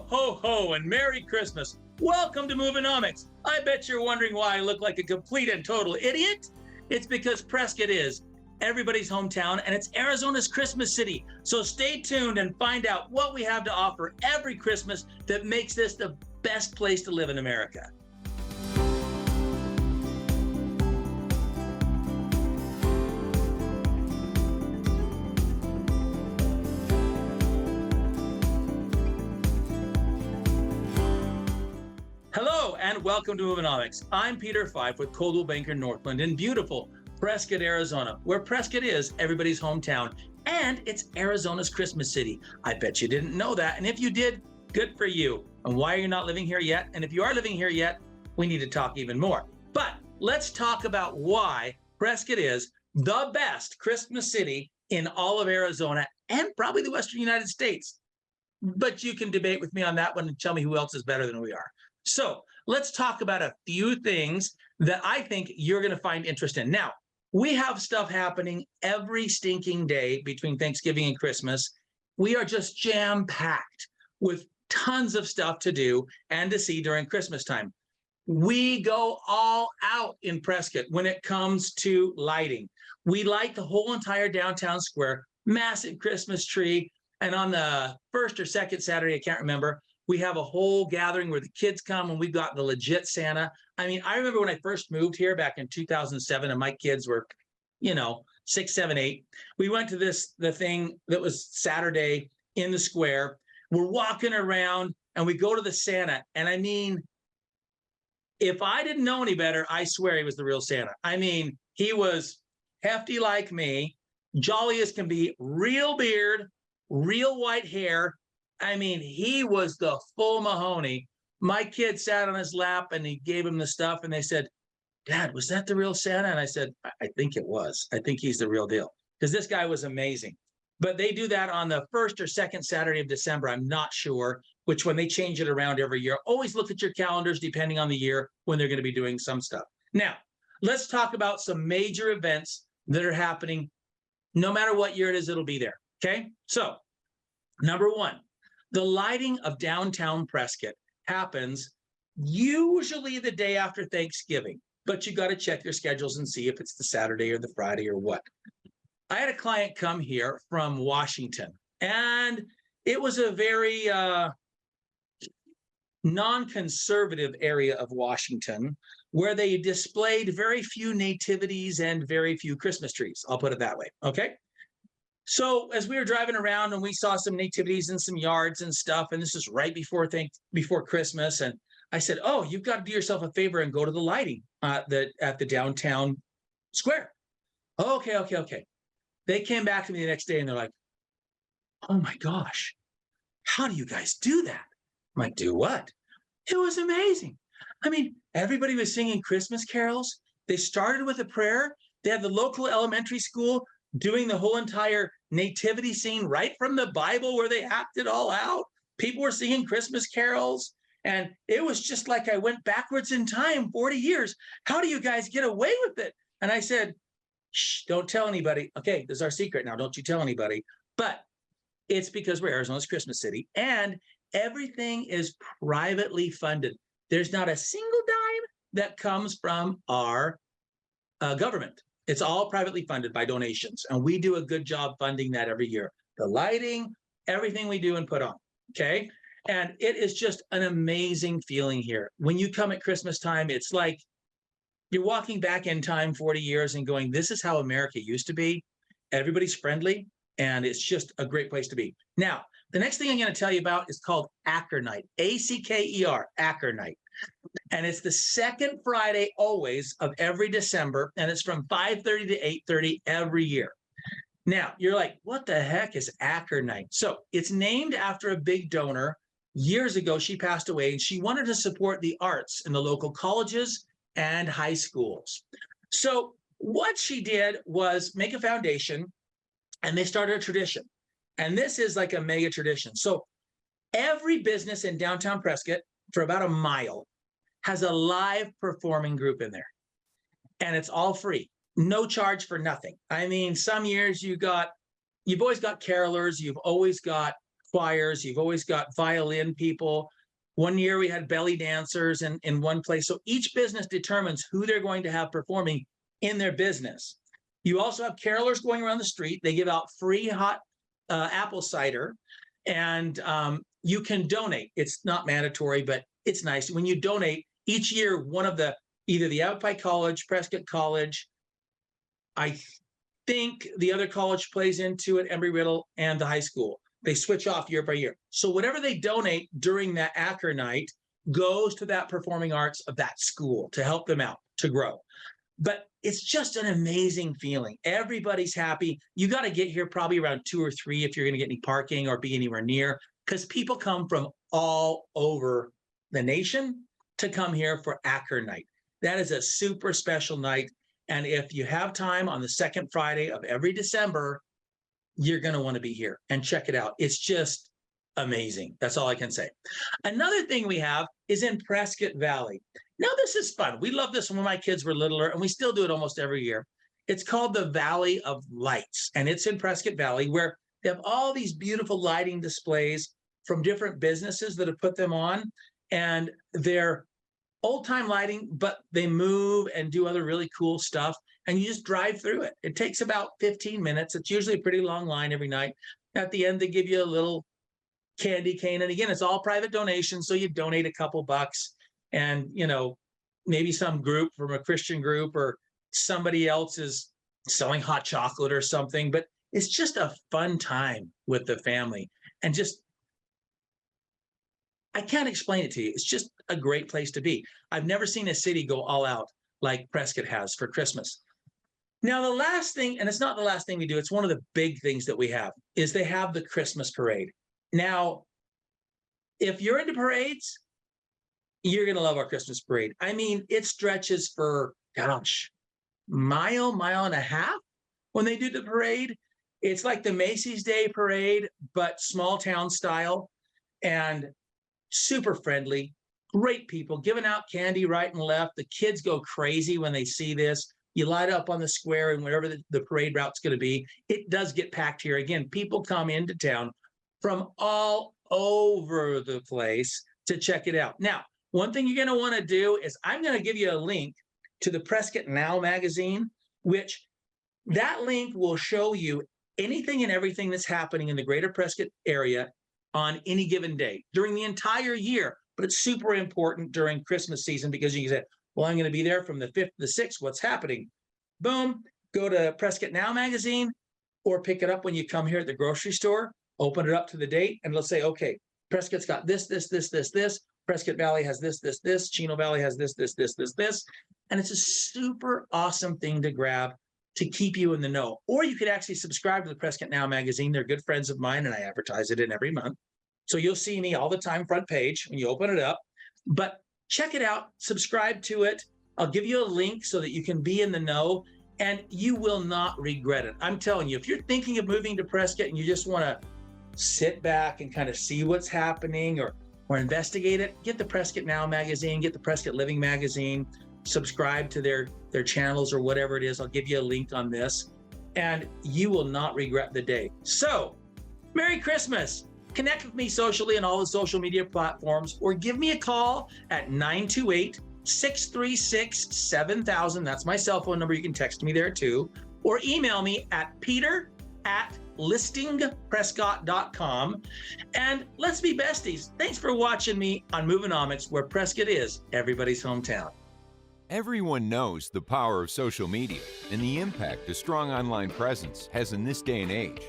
ho, ho, and Merry Christmas. Welcome to Movenomics. I bet you're wondering why I look like a complete and total idiot. It's because Prescott is everybody's hometown and it's Arizona's Christmas city. So stay tuned and find out what we have to offer every Christmas that makes this the best place to live in America. Hello and welcome to Movenomics. I'm Peter Fife with Coldwell Banker Northland in beautiful Prescott, Arizona, where Prescott is everybody's hometown and it's Arizona's Christmas city. I bet you didn't know that. And if you did, good for you. And why are you not living here yet? And if you are living here yet, we need to talk even more. But let's talk about why Prescott is the best Christmas city in all of Arizona and probably the Western United States. But you can debate with me on that one and tell me who else is better than we are. So let's talk about a few things that I think you're going to find interest in. Now, we have stuff happening every stinking day between Thanksgiving and Christmas. We are just jam-packed with tons of stuff to do and to see during Christmas time. We go all out in Prescott when it comes to lighting. We light the whole entire downtown square, massive Christmas tree. And on the first or second Saturday, I can't remember, we have a whole gathering where the kids come and we've got the legit Santa. I mean, I remember when I first moved here back in 2007 and my kids were, 6, 7, 8. We went to the thing that was Saturday in the square. We're walking around and we go to the Santa. And I mean, if I didn't know any better, I swear he was the real Santa. I mean, he was hefty like me, jolly as can be, real beard, real white hair. I mean, he was the full Mahoney. My kid sat on his lap and he gave him the stuff and they said, "Dad, was that the real Santa?" And I said, I think it was. I think he's the real deal because this guy was amazing. But they do that on the first or second Saturday of December. I'm not sure which one. They change it around every year. Always look at your calendars depending on the year when they're going to be doing some stuff. Now, let's talk about some major events that are happening. No matter what year it is, it'll be there. Okay. So number one, the Lighting of Downtown Prescott happens usually the day after Thanksgiving, but you got to check your schedules and see if it's the Saturday or the Friday or what. I had a client come here from Washington, and it was a very non-conservative area of Washington where they displayed very few nativities and very few Christmas trees. I'll put it that way. Okay. So as we were driving around and we saw some nativities in some yards and stuff, and this is right before Christmas, and I said, "Oh, you've got to do yourself a favor and go to the lighting at the downtown square." Okay. They came back to me the next day and they're like, "Oh my gosh, how do you guys do that?" I'm like, "Do what?" It was amazing. I mean, everybody was singing Christmas carols. They started with a prayer. They had the local elementary school doing the whole entire nativity scene right from the Bible where they acted all out. People were singing Christmas carols. And it was just like I went backwards in time 40 years. How do you guys get away with it? And I said, "Shh, don't tell anybody." Okay, this is our secret now. Don't you tell anybody. But it's because we're Arizona's Christmas city and everything is privately funded. There's not a single dime that comes from our government. It's all privately funded by donations. And we do a good job funding that every year. The lighting, everything we do and put on. Okay. And it is just an amazing feeling here. When you come at Christmas time, it's like you're walking back in time 40 years and going, this is how America used to be. Everybody's friendly, and it's just a great place to be. Now, the next thing I'm going to tell you about is called Acker Night, Acker, Acker Night. And it's the second Friday always of every December, and it's from 5:30 to 8:30 every year. Now, you're like, what the heck is Acker Night? So it's named after a big donor. Years ago, she passed away, and she wanted to support the arts in the local colleges and high schools. So what she did was make a foundation, and they started a tradition. And this is like a mega tradition. So every business in downtown Prescott for about a mile has a live performing group in there. And it's all free, no charge for nothing. I mean, some years you've always got carolers, you've always got choirs. You've always got violin people. One year we had belly dancers in one place. So each business determines who they're going to have performing in their business. You also have carolers going around the street. They give out free hot apple cider, and you can donate. It's not mandatory, but it's nice. When you donate, each year, one of either the Alpine College, Prescott College, I think the other college plays into it, Embry-Riddle, and the high school. They switch off year by year. So whatever they donate during that Acker Night goes to that performing arts of that school to help them out, to grow. But it's just an amazing feeling. Everybody's happy. You got to get here probably around 2 or 3 if you're going to get any parking or be anywhere near, because people come from all over the nation to come here for Acker Night. That is a super special night. And if you have time on the second Friday of every December, you're going to want to be here and check it out. It's just amazing. That's all I can say. Another thing we have is in Prescott Valley. Now, this is fun. We love this when my kids were littler, and we still do it almost every year. It's called the Valley of Lights, and it's in Prescott Valley, where they have all these beautiful lighting displays from different businesses that have put them on, and they're old-time lighting, but they move and do other really cool stuff, and you just drive through it. It takes about 15 minutes. It's usually a pretty long line every night. At the end, they give you a little candy cane, and again, it's all private donations, so you donate a couple bucks, and maybe some group from a Christian group or somebody else is selling hot chocolate or something, but it's just a fun time with the family. And just, I can't explain it to you. It's just a great place to be. I've never seen a city go all out like Prescott has for Christmas. Now, the last thing, and it's not the last thing we do, it's one of the big things that we have, is they have the Christmas parade. Now, if you're into parades, you're going to love our Christmas parade. I mean, it stretches for, gosh, mile and a half when they do the parade. It's like the Macy's Day Parade, but small town style, and super friendly, great people giving out candy right and left. The kids go crazy when they see this. You light up on the square and wherever the parade route's going to be. It does get packed here. Again, people come into town from all over the place to check it out. Now, one thing you're going to want to do is I'm going to give you a link to the Prescott Now magazine, which that link will show you anything and everything that's happening in the greater Prescott area on any given day during the entire year. But it's super important during Christmas season because you can say, well, I'm going to be there from the 5th to the 6th. What's happening? Boom, go to Prescott Now magazine or pick it up when you come here at the grocery store, open it up to the date, and let's say, okay, Prescott's got this. Prescott Valley has this. Chino Valley has this. And it's a super awesome thing to grab to keep you in the know. Or you could actually subscribe to the Prescott Now magazine. They're good friends of mine, and I advertise it in every month. So you'll see me all the time, front page, when you open it up. But check it out, subscribe to it. I'll give you a link so that you can be in the know, and you will not regret it. I'm telling you, if you're thinking of moving to Prescott and you just want to sit back and kind of see what's happening or investigate it, get the Prescott Now magazine, get the Prescott Living magazine, subscribe to their channels or whatever it is. I'll give you a link on this, and you will not regret the day. So, Merry Christmas. Connect with me socially on all the social media platforms, or give me a call at 928-636-7000. That's my cell phone number. You can text me there too, or email me at peter@listingprescott.com. And let's be besties. Thanks for watching me on Movenomics, where Prescott is everybody's hometown. Everyone knows the power of social media and the impact a strong online presence has in this day and age.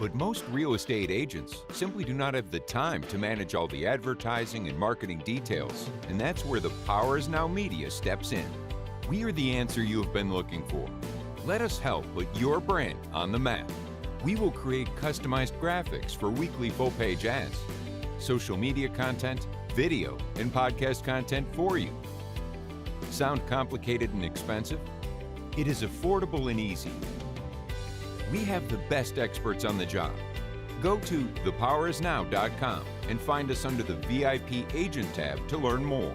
But most real estate agents simply do not have the time to manage all the advertising and marketing details, and that's where the Power Is Now Media steps in. We are the answer you have been looking for. Let us help put your brand on the map. We will create customized graphics for weekly full-page ads, social media content, video, and podcast content for you. Sound complicated and expensive? It is affordable and easy. We have the best experts on the job. Go to thepowerisnow.com and find us under the VIP Agent tab to learn more.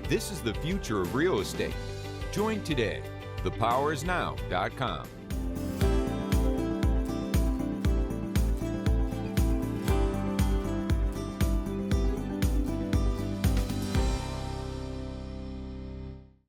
This is the future of real estate. Join today. thepowerisnow.com.